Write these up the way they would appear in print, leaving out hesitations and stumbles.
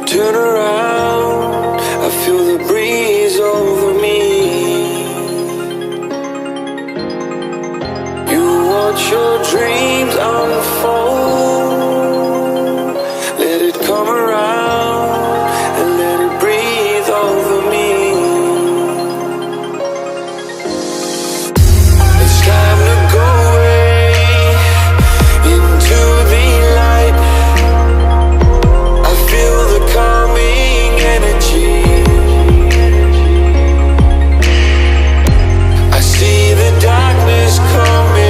turn around, I feel the breeze over me. You watch your dreams unfold. Let it come around and let it breathe over me. It's time to go away into the light. I feel the calming energy. I see the darkness coming,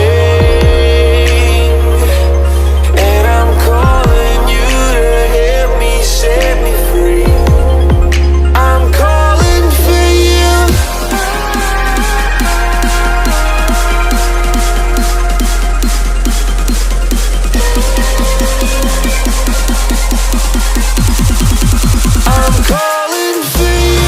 and I'm calling you to help me set me free. I'm calling for you. I'm calling for you.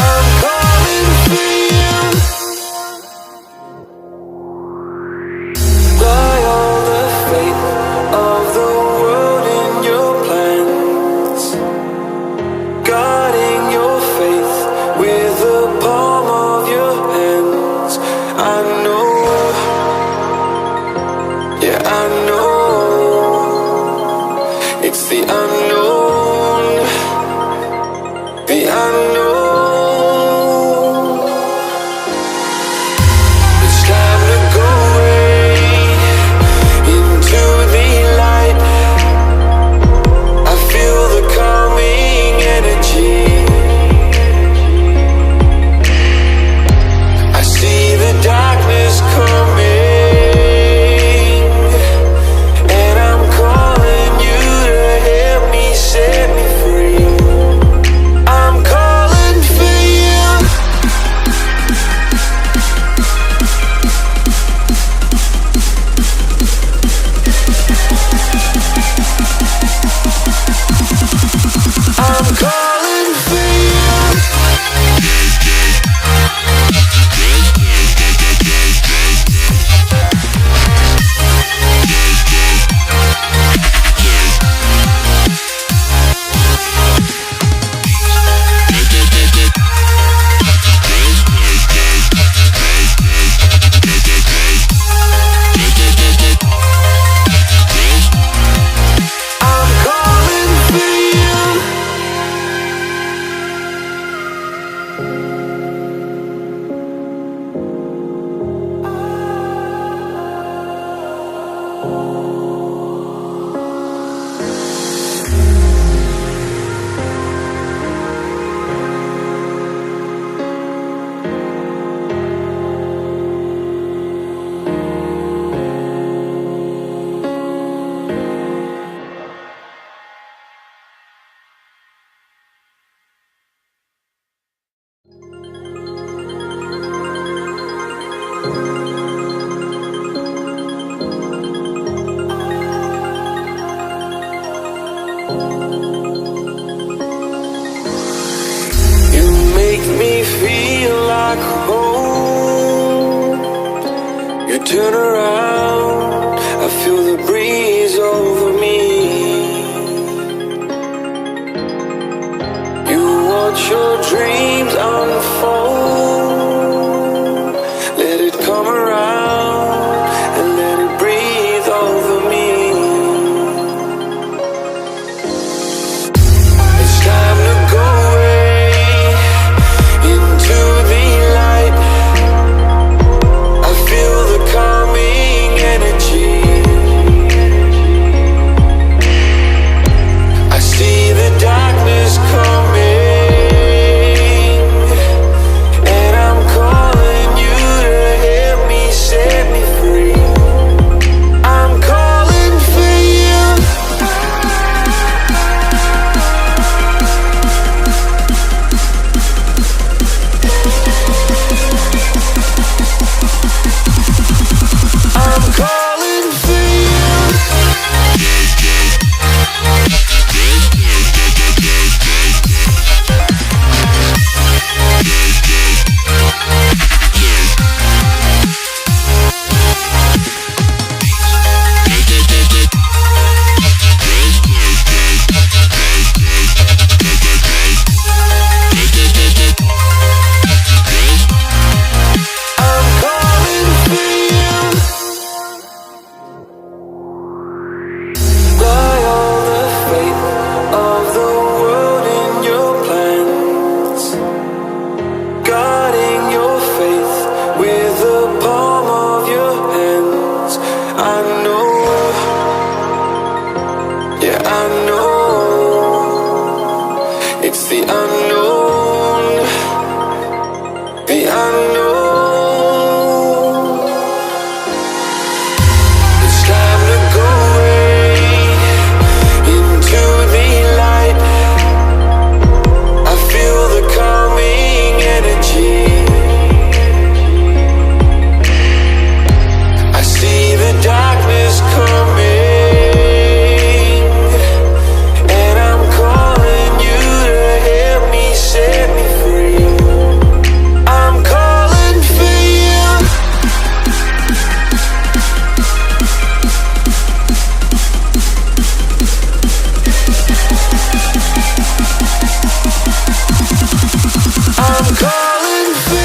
I'm calling for you. Lie all the fate of the world in your plans, guarding your faith with the palm of your hands. I know, yeah, I know. It's the unknown, the unknown. It's time to go away into the light. I feel the calming energy. I see the darkness coming, and I'm calling you to help me set me free. I'm calling for you. I'm calling for you. I'm calling for you. You make me feel like home. You turn around, I feel the breeze over me. You watch your dreams unfold. Let it come around and let it breathe over me. It's time to go away into the light. I feel the calming energy. I see the darkness coming, It's the unknown, the unknown. It's time to go away into the light. I feel the calming energy. I see the darkness coming. Set me free. I'm calling for you. I'm calling for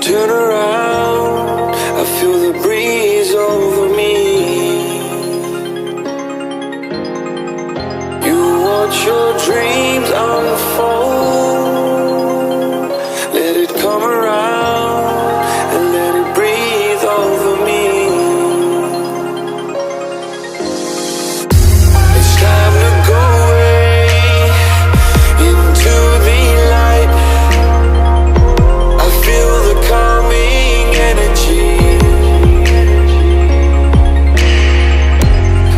turn around, I feel the breeze over me. You watch your dreams unfold. Let it come around and let it breathe over me. It's time to go away into the light. I feel the calming energy.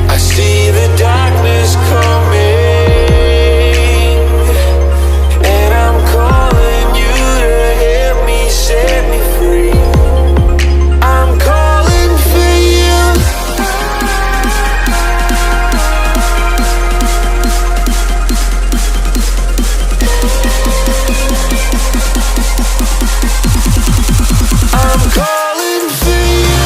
I see the darkness coming, and I'm calling you to help me set me free. I'm calling for you. I'm calling for you.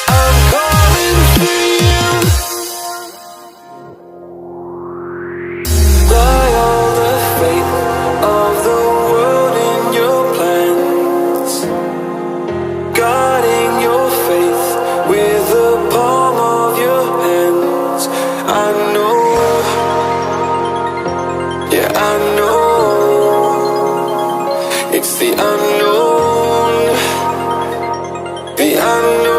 I'm calling for you. Lie all the fate of the world in your plans, guarding your faith with the palm of your hands. I know, yeah, I know. It's the unknown, the unknown.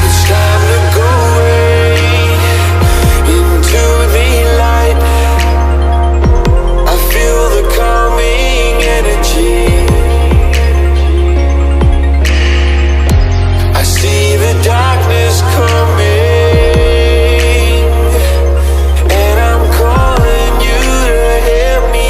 It's time to go away into the light. I feel the calming energy. I see the darkness coming, and I'm calling you to help me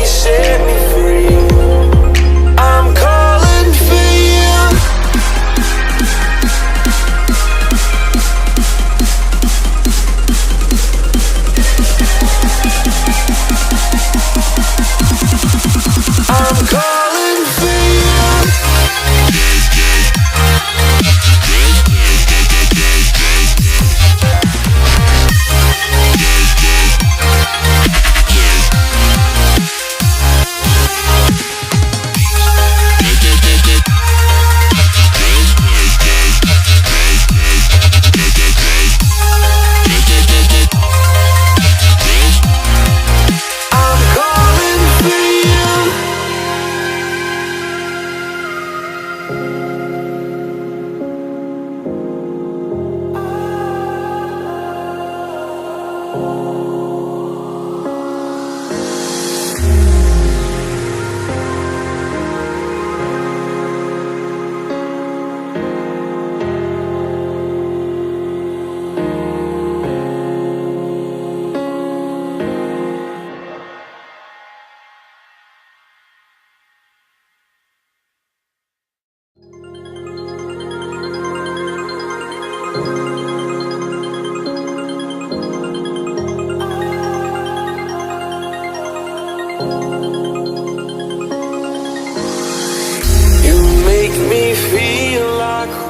You make me feel like